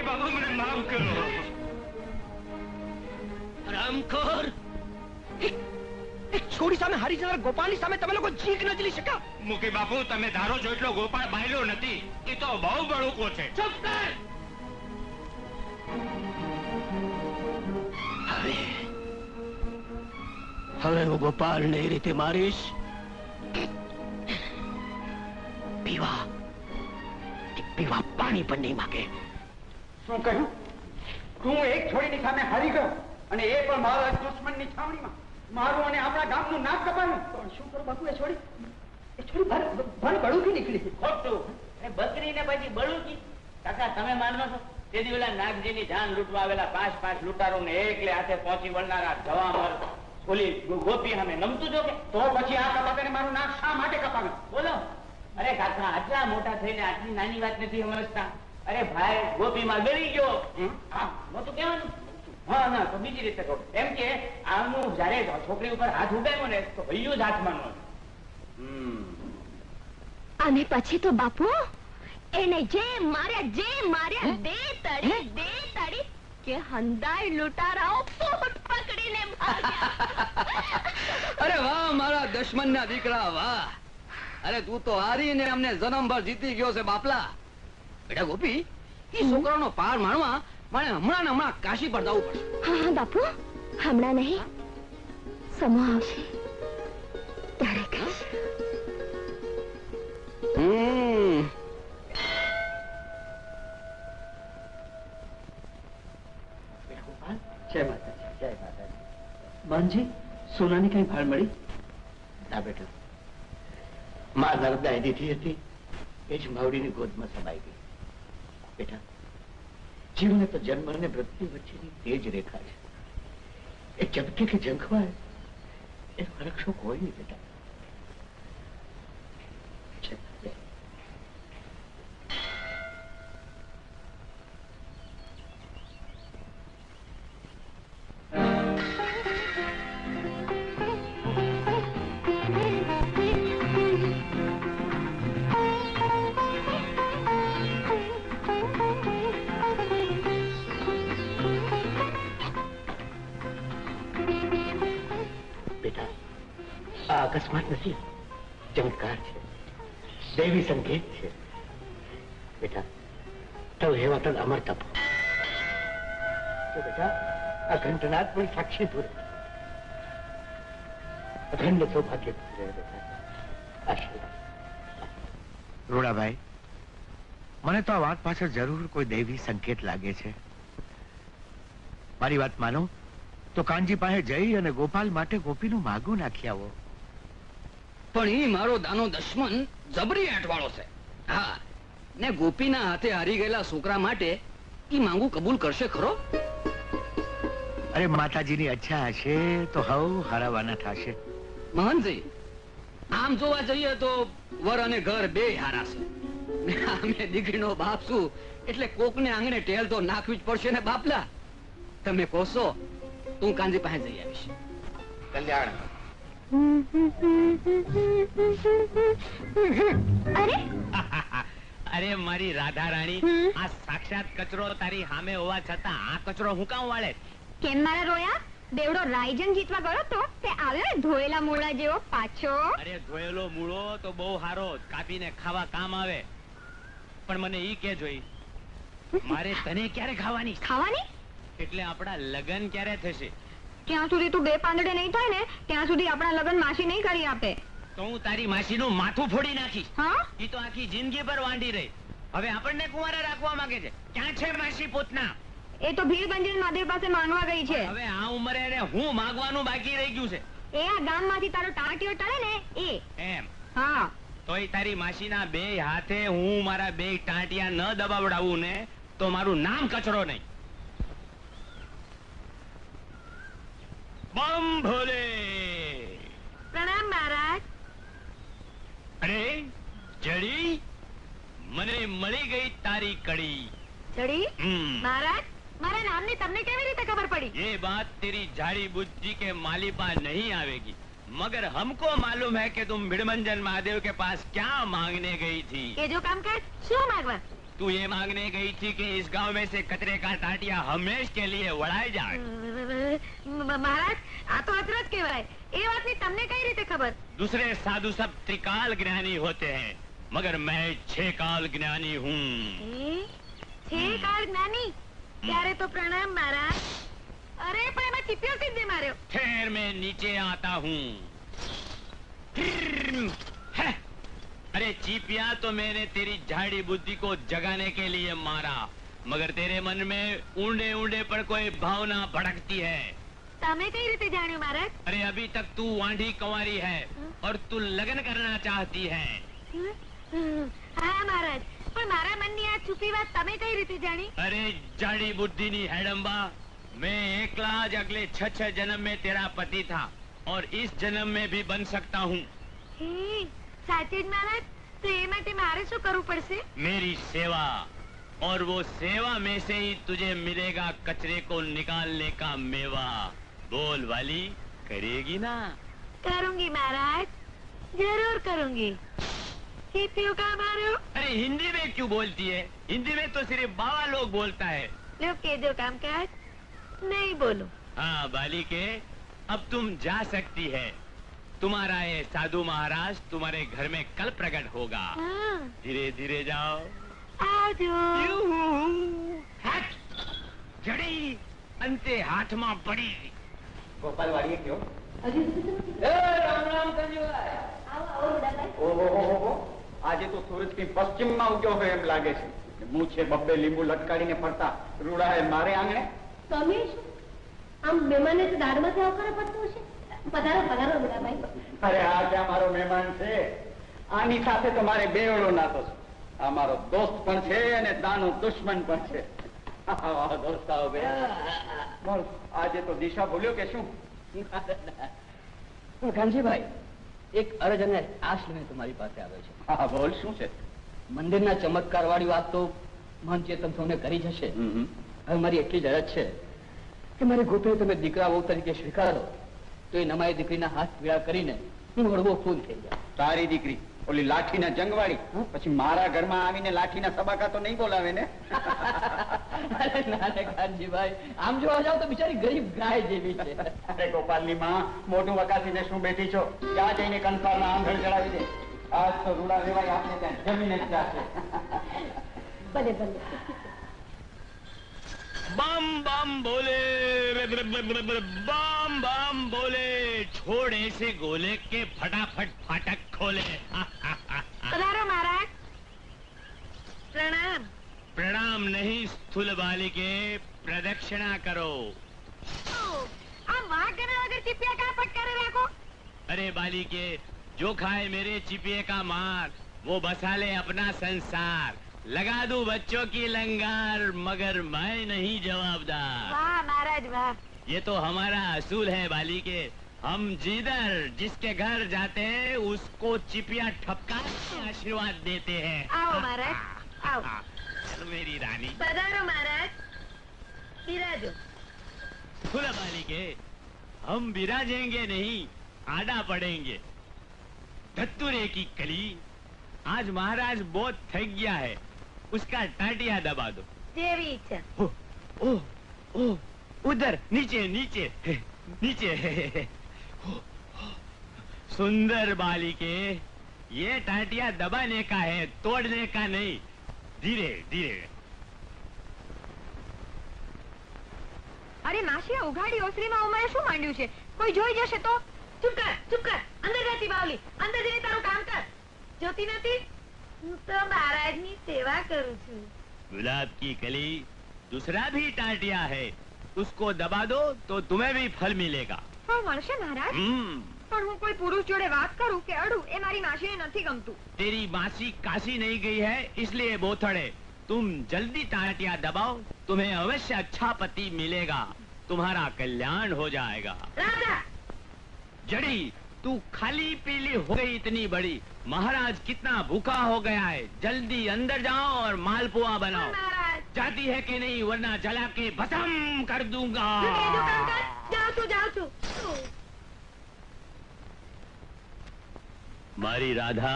બાપુ મને માફ કરો. રામખોર, છોડી સામે હારી જનાર ગોપાલની સામે તમે લોકો જીક ન જલી શકા. મુખી બાપુ તમે ધારો છો એટલો ગોપાળ બાયલો નથી. એ તો બહુ બળુકો છે. ચૂપ કર. હવે હું ગોપાલને એ રીતે મારીશ. પીવા પાણી પણ નહીં માગે. શું કહ્યું? તું એક છોડીની સામે હારી ગયો અને એ પણ મારા દુશ્મનની છાવણીમાં. મારું અને આપણા ગામનું નાક કપાયું. પણ શું કરું બાપુ? એ છોડી ભણ બળુકી નીકળી. ખોટું. બકરી ને પછી બળુકી. કાકા તમે માનો છો તેથી પેલા નાગજીની જાન લૂંટવા આવેલા 5 લૂંટારો ને એકલે હાથે પહોંચી વળનારા જવામર ઓલી ગોપી સામે નમતું જો કે? તો પછી આ કપાને મારું નાક શા માટે કપાવે? બોલો. અરે કાકા આટલા મોટા થઈને આટલી નાની વાત નથી સમજતા. અરે ભાઈ ગોપીમાં ગળી ગયો. નતું કેવાનું? હા ના તો બીજી રીતે કહું એમ કે આમનું જયારે છોકરી ઉપર હાથ ઉગામ્યો ને તો હૈયું જ હાથમાં નો. અને પછી તો બાપુ એને જે માર્યા દે તડી કે હંદાય લૂંટારાઓ પોટ પકડીને ભાગ્યા. અરે વાહ મારા દુશ્મનના દીકરા વાહ. અરે તું તો હારીને અમને જન્મભર જીતી ગયો છે બાપલા. બેટા ગોપી, એ છોકરાનો પાર માણવા મારે હમણાં કાશી પર જવું પડશે. હા બાપુ, હમણાં નહીં, સમો આવશે ત્યારે કહીશ. જય માતાજી, જય માતાજી. માનજી, સોનાની કઈ ભાળ મળી? ના બેટા, માં નર્મદાએ દીધી હતી એ જ માવડીની ગોદમાં સમાઈ ગઈ. બેટા, જીવન તો જન્મ અને મૃત્યુ વચ્ચેની તેજ રેખા છે. એ ચપકે કે ઝંખવાય એ ફરક શું કોઈ નહીં બેટા. અકસ્માત નથી, ચમત્કાર છે, દૈવી સંકેત છે. બેટા તવ એવા તલ અમર તપ. બેટા આ ઘંટનાદ પણ સાક્ષી પૂરે. અખંડ સૌભાગ્ય બેટા. આશીર્વાદ. રોડાભાઈ, મને તો આ વાત પાછળ જરૂર કોઈ દૈવી સંકેત લાગે છે. મારી વાત માનો તો કાનજી પાસે જઈ અને ગોપાલ માટે ગોપીનું માગું નાખી આવો. પણ એ મારો દાનો દુશ્મન જબરી આંટવાળો છે. હા, ને ગોપીના હાથે હારી ગયેલા છોકરા માટે ઈ માંગુ કબૂલ કરશે ખરો? અરે માતાજીની અચ્છા હશે તો હવ હરાવાના થશે. મહનજી, આમ જોવા જઈએ તો વર અને ઘર બે હારા છે. અમે દીકરીનો બાપ છું એટલે કોકને આંગણે ટેલ તો નાખવી જ પડશે ને બાપલા. તમે કહો તું કાંજી પાસે જઈ આવીશ. કલ્યાણ. અરે મારી રાધા રાણી, આ સાક્ષાત કચરો તારી સામે હોવા છતાં આ કચરો હું કામ વાળે? કેમ મારા રોયા? દેવડો રાયજંગ જીતવા ગયો તો તે આવ્યો ધોયેલા મૂળા જેવો પાછો. અરે ધોયેલો મૂળો તો બહુ સારો, કાપીને ખાવા કામ આવે. પણ મને ઈ કે જોઈ, મારે તને ક્યારે ખાવાની? એટલે આપણા લગન ક્યારે થશે? ત્યાં સુધી તું બે પાંદડે નહીં થાય ને ત્યાં સુધી આપણા લગ્ન માસી નહીં કરી આપે. તો હું તારી માસીનું માથું ફોડી નાખીશ. હા, ઈ તો આખી જિંદગી પર વાંઢી રહી. હવે આપણને કુંવારા રાખવા માંગે છે. ક્યાં છે માસી પોતના? એ તો ભીડગંજ મહાદેવ પાસે માંગવા ગઈ છે. હવે આ ઉંમરે એને હું માંગવાનું બાકી રહી ગયું છે. એ આ ગામમાંથી તારો ટાંટિયો ટળે ને એ. એમ? હા. તોય તારી માસીના બે હાથે હું મારા બે ટાંટિયા ન દબાવડાવું ને તો મારું નામ કચરો નહીં. બમ ભોલે. પ્રણામ મહારાજ. અરે જડી, મને મળી ગઈ તારી કડી. જડી? મહારાજ, મારા નામની તમને કેવી રીતે ખબર પડી? ये बात तेरी झाड़ी बुद्धि के मालिपा नहीं आवेगी, मगर हमको मालूम है कि तुम भिड़मंजन महादेव के पास क्या मांगने गई थी. એ જો કામ કર, શું માંગવા? तू ये मांगने गई थी कि इस गांव में से कचरे का टाटिया हमेश के लिए वड़ाई जाए। મહારાજ આ તો અચરજ કહેવાય. એ વાતની તમને કઈ રીતે ખબર? दूसरे साधु सब त्रिकाल ज्ञानी होते हैं, मगर मैं 6 काल ज्ञानी हूँ। છે કાળ જ્ઞાની? ત્યારે તો પ્રણામ મહારાજ. અરે પણ એમાં ચીપિયો સીધે માર્યો. ठहर मैं नीचे आता हूँ। है। अरे चीपिया तो मैंने तेरी झाड़ी बुद्धि को जगाने के लिए मारा, मगर तेरे मन में ऊंडे ऊंडे पर कोई भावना भड़कती है। તમે કઈ રીતે જાણ્યું મહારાજ? अरे अभी तक तू वांढी कंवारी है और तू लगन करना चाहती है। હા મહારાજ, પણ મારા મનની આ છુપી વાત તમે કઈ રીતે જાણી? अरे झाड़ी बुद्धि नी हैडम्बा, मैं एकला आज अगले 6 जन्म में तेरा पति था और इस जन्म में भी बन सकता हूँ। હે સાચે જ મહારાજ? તો એ માટે મારે શું કરવું પડશે? मेरी सेवा, और वो सेवा में से ही तुझे मिलेगा कचरे को निकालने का मेवा। बोल वाली, करेगी ना? करूंगी महाराज, जरूर करूंगी। चीपियों का मारो। अरे हिंदी में क्यों बोलती है? हिंदी में तो सिर्फ बाबा लोग बोलता है। लोग के जो काम काज नहीं बोलो। हाँ बाली के, अब तुम जा सकती है। तुम्हारा ये साधु महाराज तुम्हारे घर में कल प्रकट होगा। हाँ, धीरे धीरे जाओ। आजो। हट! जड़ी अंते हाथ में पड़ी। ગોપાલ વાડીએ કયો? રામ રામ કંજુભાઈ. ઓહો, આજે તો સૂરજ કઈ પશ્ચિમમાં ઉગ્યો હોય એમ લાગે છે. મૂછે બબ્બે લીંબુ લટકાડીને ફરતા રૂડાએ મારે આંગણે. તમે શું આમ મહેમાનને તો દાળમાંથી આવકારો પડતો હશે? પધારો પધારો બુડાભાઈ. અરે આ ક્યાં મારો મહેમાન છે? આની સાથે તો મારે બેવડો નાતો છે. આ મારો દોસ્ત પણ છે અને દાનો દુશ્મન પણ છે. દોસ્ત આવો બે. બોલ, આજે તો દિશા ભૂલ્યો કે શું? કાનજીભાઈ, એક અરજ અને આશ લઈને તમારી પાસે આવ્યો છે. હા બોલ, શું છે? મંદિરના ચમત્કાર વાળી વાત તો મન ચેતન સૌને કરી જશે. હવે મારી એટલી જ અરજ છે કે મારી ગોપીને તમે દીકરા વહુ તરીકે સ્વીકારો તો એ નમાઈ દીકરીના હાથ પીળા કરીને હું હળવો ફૂલ થઈ જાઉં. તારી દીકરી ઓલી લાઠીના જંગવાળી પછી મારા ઘરમાં આવીને લાઠીના સબાકા તો નહીં બોલાવે ને? અરે ના રે કાનજીભાઈ, આમ જોવા જાવ તો બિચારી ગરીબ ગાય જેવી છે. અરે ગોપાલની માં, મોઢું વકાસીને શું બેઠી છો? ત્યાં જઈને કંસારમાં આંધણ ચડાવી દે. આજ તો રૂડા વેવાય આપને ત્યાં જમીન જ જાશે. ભલે ભલે. बम बम बोले, बम बम बोले, छोड़ ऐसे गोले के फटाफट फाटक खोले। पधारो महाराज। प्रणाम। प्रणाम नहीं स्थूल बाली के, प्रदक्षिणा करो। आप वहाँ करने वगैरह चिपिया का फटकारे रखो। अरे बाली के, जो खाए मेरे चिपिये का मार, वो बसा ले अपना संसार। लगा दूं बच्चों की लंगार, मगर मैं नहीं जवाबदार। वाह महाराज वाह। ये तो हमारा असूल है बाली के। हम जिधर जिसके घर जाते हैं उसको चिपिया ठपका के आशीर्वाद देते हैं। आओ महाराज, आओ। चल मेरी रानी। पधारो महाराज, बिराजो। फूला बाली के, हम विराजेंगे नहीं, आड़ा पड़ेंगे। धत्तुरे की कली, आज महाराज बहुत थक गया है, उसका टाटिया दबा दो। जेवी इच्छा। ओ, ओ, ओ, उधर नीचे नीचे नीचे। सुंदर बालिके, ये टाटिया दबाने का है, तोड़ने का नहीं। धीरे धीरे। अरे मासिया, उघाड़ी ओसरीમાં ઉંમરે શું માંડ્યું છે? કોઈ જોઈ જશે તો? ચૂપ કર, ચૂપ કર. અંદર જાતી બાવલી, અંદર જઈને તારું કામ કર. જોતી નથી? હું તો મહારાજની સેવા કરું છું. गुलाब की कली, दूसरा भी टाटिया है, उसको दबा दो तो तुम्हें भी फल मिलेगा। ફળ મળશે મહારાજ? પણ હું કોઈ પુરુષ જોડે વાત કરું કે અડું એ મારી માસીને નથી ગમતું. तेरी मासी काशी नहीं गई है इसलिए बोथड़े, तुम जल्दी टाटिया दबाओ, तुम्हें अवश्य अच्छा पति मिलेगा, तुम्हारा कल्याण हो जाएगा। રાધા, जड़ी, तू खाली पीली हो गई इतनी बड़ी, महाराज कितना भूखा हो गया है, जल्दी अंदर जाओ और मालपुआ बनाओ। મહારાજ जाती है कि नहीं, वरना जला के भस्म कर दूंगा। તું એ જો કામ કર. જાઉં છું, જાઉં છું. मारी राधा,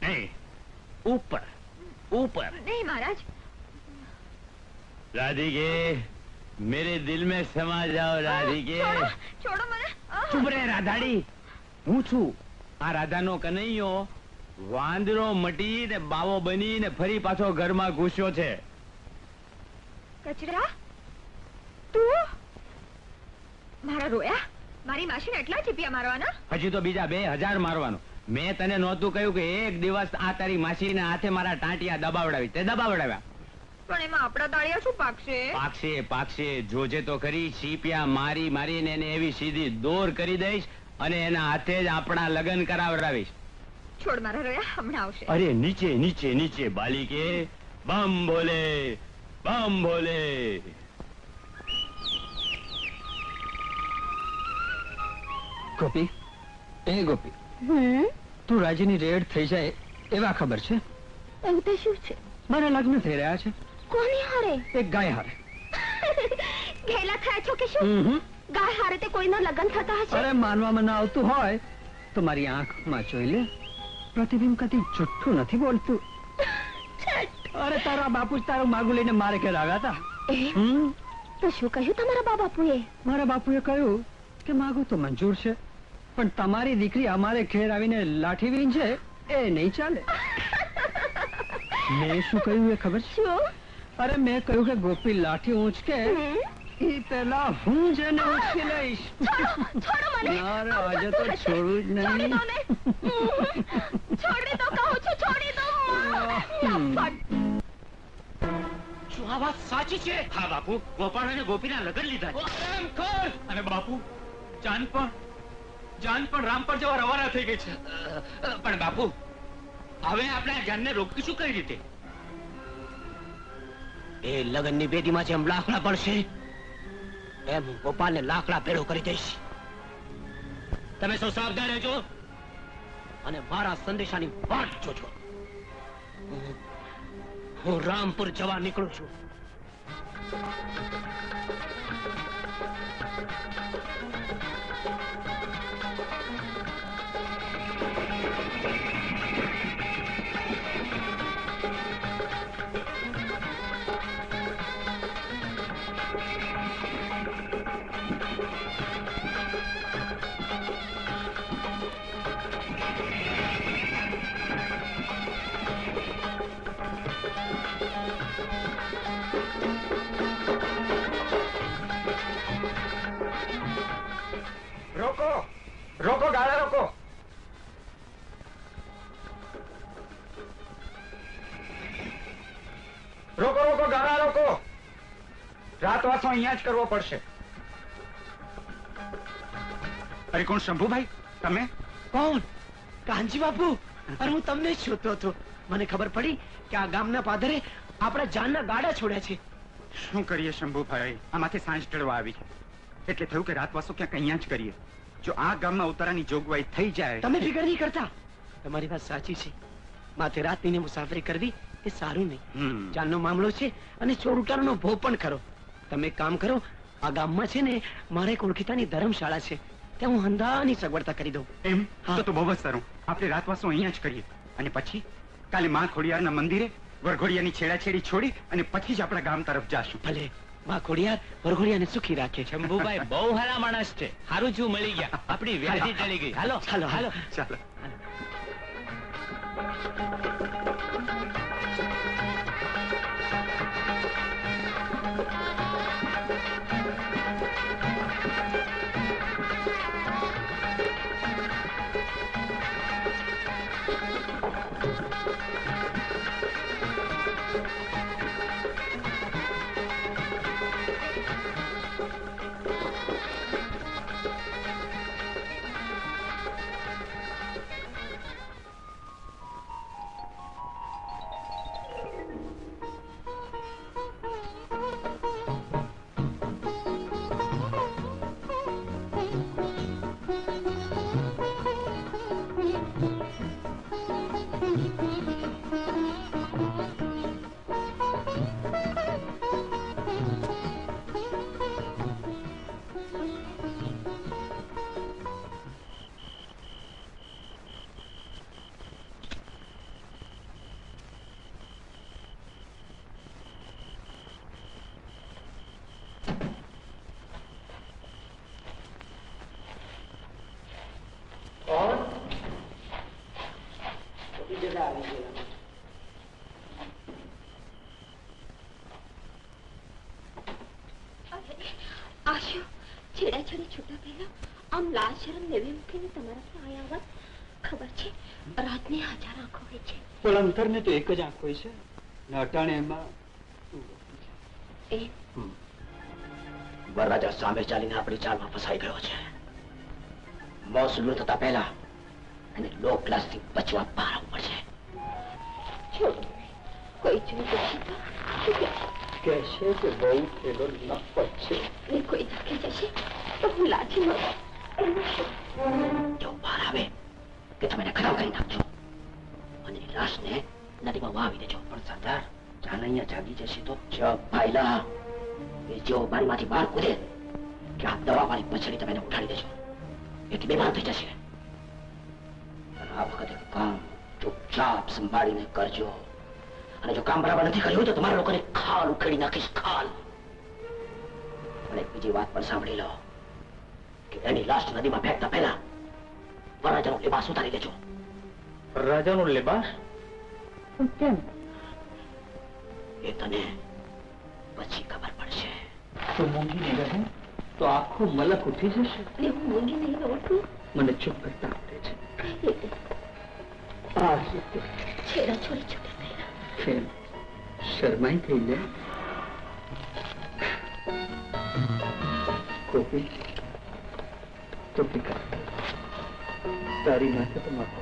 नहीं, ऊपर ऊपर। नहीं महाराज। राधिके मेरे दिल में समा जाओ राधिके। छोड़ो, छोड़ो મને। ચૂપ રે રાધાડી, હું છું આ રાધાનો કનૈયો. વાંદરો મટી ને બાવો બની ને ફરી પાછો ઘરમાં ઘૂસ્યો છે. કચરા તું મારા રોયા? મારી માસીને એટલા ચીપિયા મારવાના? હજી તો બીજા 2000 મારવાનો. મેં તને નહોતું કહ્યું કે એક દિવસ આ તારી માસીના હાથે મારા ટાંટિયા દબાવડાવી? તે દબાવડાવ્યા. પણ એમાં આપણા તાળિયા શું પાકશે? પાકશે પાકશે, જોજે તો ખરી. ચીપિયા મારી મારીને એને એવી સીધી દોર કરી દઈશ અને એના હાથે જ આપણા લગ્ન કરાવડાવીશ. છોડ મારા રોયા, હમણાં આવશે. અરે નીચે નીચે નીચે બાલિકે. બમ ભોલે બમ ભોલે. ગોપી, એ ગોપી, તું રાજીની રેડ થઈ જાય એવા ખબર છે? એવું તે શું છે? મારા લગ્ન થઈ રહ્યા છે. કોની હારે? એક ગાય હારે. ઘેલા થયા છો કે શું? ગાય હારે તે કોઈના લગ્ન થતા હશે? અરે માનવામાં ના આવતું હોય તો મારી આંખમાં જોઈ લે. પ્રતિબિંબ કદી જુઠ્ઠું નથી બોલતું. અરે તારા બાપુ જ તારું માગું લઈને મારે ઘેર આવ્યા હતા. તો શું કહ્યું તમારા બા બાપુએ? મારા બાપુએ કહ્યું કે માગું તો મંજૂર છે, પણ તમારી દીકરી અમારે ઘેર આવીને લાઠી વીંજે એ નહીં ચાલે. મેં શું કહ્યું એ ખબર છે? અરે મેં કહ્યું કે ગોપી લાઠી ઊંચકે એ પેલા હું જ એને ઊંચકી લઈશ. છોડો મને. ના રે, આજે તો છોડું જ નહીં. છોડી દો કહું છું, છોડી દો. શું આ વાત સાચી છે? હા બાપુ, ગોપાલ અને ગોપીના લગ્ન લીધા છે. અને બાપુ જાન પણ રામ પર જવા રવાના થઈ ગઈ છે. પણ બાપુ, હવે આપણે આ જાનને રોકીશું કઈ રીતે? એ લગ્નની બેદીમાં જેમ લાકડા પડશે એમ ગોપાલને લાકડા ભેળો કરી દઈશ. તમે સૌ સાવધાન રહેજો અને મારા સંદેશાની વાટ જોજો. હું રામપુર જવા નીકળું છું. રોકો રોકો, ગાળા રોકો. રોકો રોકો, ગાળા રોકો. રાતવાસો અહીંયા જ કરવો પડશે. અરે કોણ? શંભુભાઈ તમે? કોણ? કાનજી બાપુ. અરે હું તમને જ શોધતો હતો. મને ખબર પડી કે આ ગામના પાદરે આપણા જાનના ગાડા છોડ્યા છે. શું કરીએ શંભુભાઈ, આમાંથી સાંજ ઢળવા આવી છે એટલે થયું કે રાતવાસો ક્યાંક અહીંયા જ કરીએ. જો આ ગામમાં ઉતારાની જોગવાઈ થઈ જાય. તમે ફિકર નહીં કરતા. તમારી વાત સાચી છે. માથે રાતની મુસાફરી કરવી એ સારું નહીં. જાનનો મામલો છે અને ચોર ઉતારનો ભોગ પણ ખરો. તમે એક કામ કરો, આ ગામમાં છે ને મારે એક ઓળખીતાની ધર્મશાળા છે, ત્યાં હું હંધાની સગવડતા કરી દઉં. એમ? તો બહુ જ સારું. આપણે રાતવાસો અહીંયા જ કરીએ અને પછી કાલે માં ખોડિયારના મંદિરે વરઘોડિયાની છેડાછેડી છોડી અને પછી જ આપણા ગામ તરફ જાશું. ભલે. માં ખોડિયાર વરઘોડિયાને સુખી રાખે. શંભુભાઈ બહુ સારા માણસ છે. સારું છું મળી ગયા. આપણી વ્યાધી ચડી ગઈ. હાલો ચાલો હાલો ચાલો. થયો? આમ લાજ શરમ લેવી મૂકીને તમારા ત્યાં આયા હોત. ખબર છે રાતની 1000 આંખો હોય છે. પણ અંતરને તો એક જ આંખ હોય છે ને અટાણે એમાં એ વરરાજા સામે ચાલીને આપણી ચાલમાં ફસાઈ ગયો છે. મોસલું થતા પહેલા અને લો ક્લાસથી બચવા બહાર આવવું પડશે. છોડો કોઈ જોઈ જશે તો શું કહેશે? કહેશે કે બહુ થયેલો નફત છે. ને કોઈ ધકે જશે તો હું લાઠી મારું. એનું શું? જો બહાર આવે કે તમે એને ખતમ કરી નાખજો અને એની લાશને નદીમાં વાવી દેજો. પણ સરદાર જાન અહીંયા જાગી જશે તો ભાઈલા એ જેવો બારીમાંથી બહાર કૂદે કે આ દવાવાળી પછડી તમે એને ઉઠાડી દેજો. એટલી બીમાર થઈ જશે. અને આ વખતે કામ ચૂપચાપ સંભાળીને કરજો. અને જો કામ બરાબર નથી કર્યું તો તમારા લોકોને ખાલ ઉખેડી નાખીશ, ખાલ. અને એક બીજી વાત પણ સાંભળી લો કે એની લાશ નદીમાં ફેંકતા પહેલા વરરાજાનો લિબાસ ઉતારી દેજો. રાજાનો લેબાસ કેમ? એ તને પછી ખબર પડશે. તો મૂંગી રહે તો આખું મલક ઉઠી જશે. ને હું મૂંગી નહીં રહું છું. મને ચૂપ કરતા આવડે છે. આ રીતે છેડા છોડી છૂટા થયેલા. કેમ શરમાઈ થઈ જાય? કોપી તો પિકા તારી નાખે તો માફ.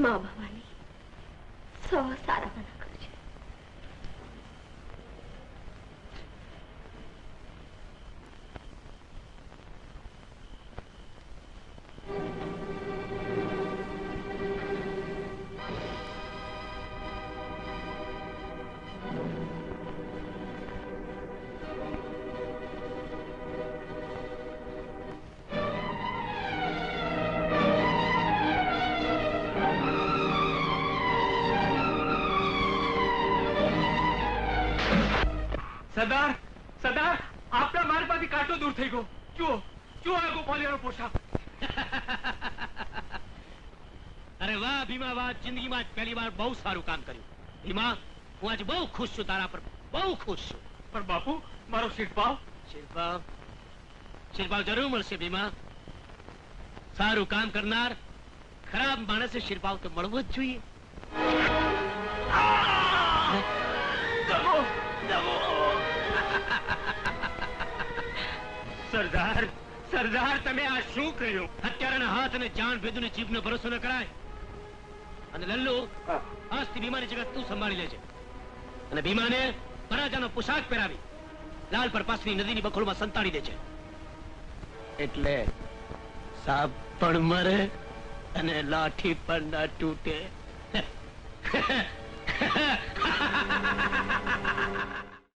મા ભવાની 100 સારા મના કરજો. સરદાર સરદાર આપણા મારમાંથી કાંટો દૂર થઈ ગયો. જુઓ જુઓ આ ગોપાલિયાનો પોશાક. અરે વાહ ભીમા વાહ, જિંદગીમાં જ પહેલી વાર બહુ સારું કામ કર્યું. ભીમા હું આજે બહુ ખુશ છું, તારા પર બહુ ખુશ છું. પણ બાપુ મારો શિરપાવ શિરપાવ જરૂર મળશે ભીમા. સારું કામ કરનાર ખરાબ માણસે શિરપાવ તો મળવો જ જોઈએ. સરદાર સરદાર તમે આ શું કર્યું? હત્યારાના હાથ અને જાન ભેદુની જીભનો ભરોસો ન કરાય. અને લલ્લુ આજથી ભીમાની જગત તું સંભાળી લેજે. અને ભીમાને વરરાજાનો પોશાક પહેરાવી લાલ પર પાસની નદીની બખોલમાં સંતાડી દેજે. એટલે સાપ પણ મરે અને લાઠી પણ ના તૂટે.